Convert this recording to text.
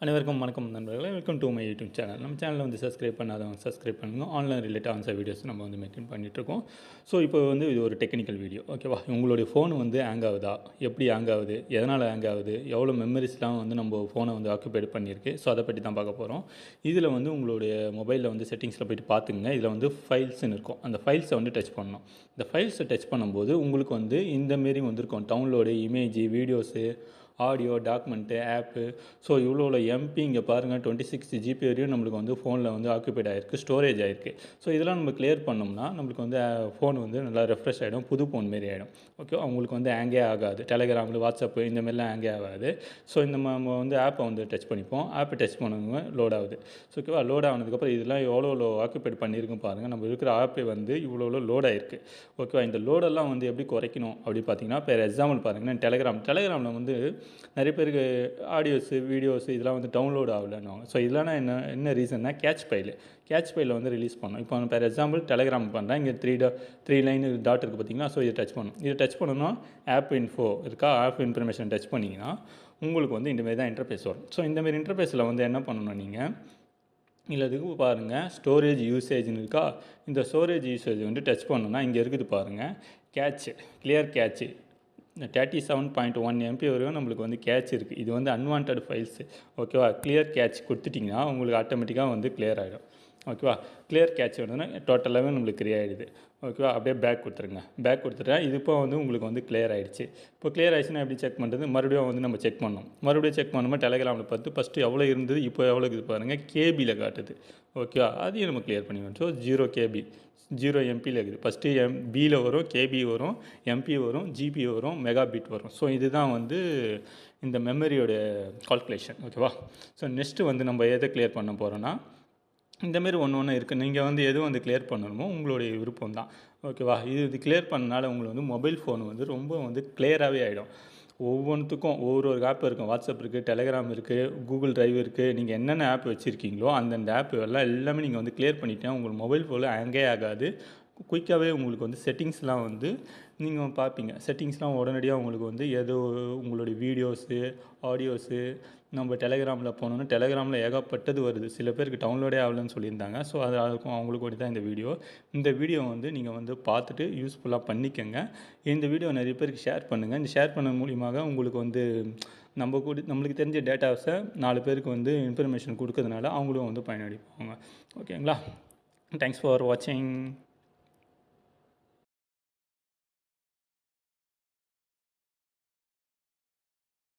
அனைவருக்கும் வணக்கம் நண்பர்களே. Welcome to my YouTube channel. நம்ம சேனலில் வந்து சப்ஸ்கிரைப் பண்ணாதவங்க சப்ஸ்கிரைப் பண்ணுங்கள். ஆன்லைன் ரிலேட்டட் ஆன்சர் வீடியோஸ் நம்ம வந்து மெயின்டைன் பண்ணிகிட்ருக்கோம். ஸோ இப்போ வந்து இது ஒரு டெக்னிக்கல் வீடியோ, ஓகேவா? உங்களுடைய ஃபோன் வந்து ஹேங் ஆகுதா, எப்படி ஹேங் ஆகுது, எதனால் ஹேங் ஆகுது, எவ்வளோ மெமரிஸ்லாம் வந்து நம்ம ஃபோனை வந்து ஆக்குபைட் பண்ணியிருக்கு, ஸோ அதை பற்றி தான் பார்க்க போகிறோம். இதில் வந்து உங்களுடைய மொபைலில் வந்து செட்டிங்ஸில் போய்ட்டு பார்த்துங்க. இதில் வந்து ஃபைல்ஸ்ன்னு இருக்கும். அந்த ஃபைல்ஸை வந்து டச் பண்ணணும். இந்த ஃபைல்ஸை டச் பண்ணும்போது உங்களுக்கு வந்து இந்தமாரி வந்துருக்கும் download, image, videos, audio, document, app. So இவ்வளோ எம்பி இங்கே பாருங்கள், 26 ஜிபி வரையும் நம்மளுக்கு வந்து ஃபோனில் வந்து ஆக்குபைட் ஆகிருக்கு, ஸ்டோரேஜ் ஆகிருக்கு. ஸோ இதெல்லாம் நம்ம கிளியர் பண்ணோம்னா நம்மளுக்கு வந்து ஃபோன் வந்து நல்லா ரெஃப்ரெஷ் ஆகிடும், புது ஃபோன் மாரி ஆகிடும். ஓகே, அவங்களுக்கு வந்து ஹேங்கே ஆகாது. டெலகிராமில், வாட்ஸ்அப்பு இந்தமாரிலாம் ஹேங்கே ஆகாது. ஸோ இந்த நம்ம வந்து ஆப்பை வந்து டச் பண்ணிப்போம். ஆப்பை டச் பண்ணுங்க, லோட் ஆகுது. ஸோ ஓகேவா, லோட் ஆனதுக்கப்புறம் இதெல்லாம் எவ்வளோ ஆக்குபைட் பண்ணியிருக்கும் பாருங்கள். நம்ம இருக்கிற ஆப்பை வந்து இவ்வளோ லோட் ஆகிருக்கு. ஓகேவா, இந்த லோடெல்லாம் வந்து எப்படி குறைக்கணும் அப்படி பார்த்தீங்கன்னா, இப்போ எக்ஸாம்பிள் பாருங்கள், டெலகிராமில் வந்து நிறைய பேருக்கு ஆடியோஸு, வீடியோஸு இதெல்லாம் வந்து டவுன்லோட் ஆகலைன்னுவாங்க. ஸோ இதெல்லாம் என்ன ரீசன்னா, கேட்ச் ஃபைலில் வந்து ரிலீஸ் பண்ணணும். இப்போ ஃபார் எக்ஸாம்பிள் டெலகிராம் பண்ணுறேன், இங்கே த்ரீ லைன் டாட் இருக்குது பார்த்தீங்கன்னா. ஸோ இதை டச் பண்ணணும். இதை டச் பண்ணணும்னா ஆப் இன்ஃபோ இருக்கா, ஆப் இன்ஃபர்மேஷன் டச் பண்ணிங்கன்னா உங்களுக்கு வந்து இந்தமாரி தான் இன்டர்ஃபேஸ் வரும். ஸோ இந்தமாரி இன்டர்ஃபேஸில் வந்து என்ன பண்ணணும் நீங்கள், இல்லை இதுக்கு பாருங்கள், ஸ்டோரேஜ் யூசேஜ்னு இருக்கா. இந்த ஸ்டோரேஜ் யூசேஜ் வந்து டச் பண்ணணும்னா இங்கே இருக்குது பாருங்கள், கிளியர் கேட்ச்சு 37.1 எம்பி வரையும் நம்மளுக்கு வந்து கேட்ச் இருக்குது. இது வந்து அன்வான்ட் ஃபைல்ஸு, ஓகேவா. கிளியர் கேட்ச் கொடுத்துட்டிங்கன்னா உங்களுக்கு ஆட்டோமேட்டிக்காக வந்து கிளியர் ஆகிடும், ஓகேவா. கிளியர் கேட்ச் வேணும்னா டோட்டலாகவே நம்மளுக்கு கிளியர் ஆகிடுது, ஓகேவா. அப்படியே பேக் கொடுத்துருங்க. பேக் கொடுத்துட்டா இது இப்போ வந்து உங்களுக்கு வந்து கிளியர் ஆகிடுச்சு. இப்போ கிளியர் ஆகிடுச்சுன்னா எப்படி செக் பண்ணுறது, மறுபடியும் வந்து நம்ம செக் பண்ணணும். மறுபடியும் செக் பண்ணும்போது டெலகிராமில் பார்த்து ஃபஸ்ட்டு எவ்வளோ இருந்தது, இப்போ எவ்வளோ இருக்குது பாருங்கள், கேபியில் காட்டுது, ஓகேவா. அதையும் நம்ம கிளியர் பண்ணிக்கணும். ஸோ 0 KB 0 எம்பியில் இருக்குது. ஃபஸ்ட்டு பியில் வரும், கேபி வரும், எம்பி வரும், ஜிபி வரும், மெகாபிட் வரும். ஸோ இதுதான் வந்து இந்த மெமரியோட கால்குலேஷன், ஓகேவா. ஸோ நெக்ஸ்ட்டு வந்து நம்ம எதை கிளியர் பண்ண போகிறோன்னா, இந்தமாரி ஒன்று இருக்குது. நீங்கள் வந்து எதுவும் வந்து கிளியர் பண்ணணுமோ உங்களுடைய விருப்பம் தான், ஓகேவா. இது கிளியர் பண்ணனால உங்களுக்கு வந்து மொபைல் ஃபோன் வந்து ரொம்ப வந்து கிளியராகவே ஆகிடும். ஒவ்வொன்றுத்துக்கும் ஒவ்வொரு ஆப் இருக்கும். வாட்ஸ்அப் இருக்குது, டெலகிராம் இருக்குது, கூகுள் டிரைவ் இருக்குது. நீங்கள் என்னென்ன ஆப் வச்சுருக்கீங்களோ அந்தந்த ஆப் எல்லாமே நீங்கள் வந்து கிளியர் பண்ணிட்டேன், உங்கள் மொபைல் ஃபோனில் ஹேங்கே ஆகாது. குயிக்காகவே உங்களுக்கு வந்து செட்டிங்ஸ்லாம் வந்து நீங்கள் பார்ப்பீங்க. செட்டிங்ஸ்லாம் உடனடியாக உங்களுக்கு வந்து ஏதோ உங்களுடைய வீடியோஸு, ஆடியோஸு, நம்ம டெலகிராமில் போனோன்னா டெலகிராமில் ஏகப்பட்டது வருது. சில பேருக்கு டவுன்லோடே ஆகலன்னு சொல்லியிருந்தாங்க. ஸோ அதுக்கும் அவங்களுக்கு வேண்டி தான் இந்த வீடியோ வந்து நீங்கள் வந்து பார்த்துட்டு யூஸ்ஃபுல்லாக பண்ணிக்கங்க. இந்த வீடியோ நிறைய பேருக்கு ஷேர் பண்ணுங்கள். இந்த ஷேர் பண்ண மூலியமாக உங்களுக்கு வந்து நம்மளுக்கு தெரிஞ்ச டேட்டாஸை 4 பேருக்கு வந்து இன்ஃபர்மேஷன் கொடுக்கறதுனால அவங்களும் வந்து பயனடைப்பாங்க, ஓகேங்களா. தேங்க்ஸ் ஃபார் வாட்சிங்.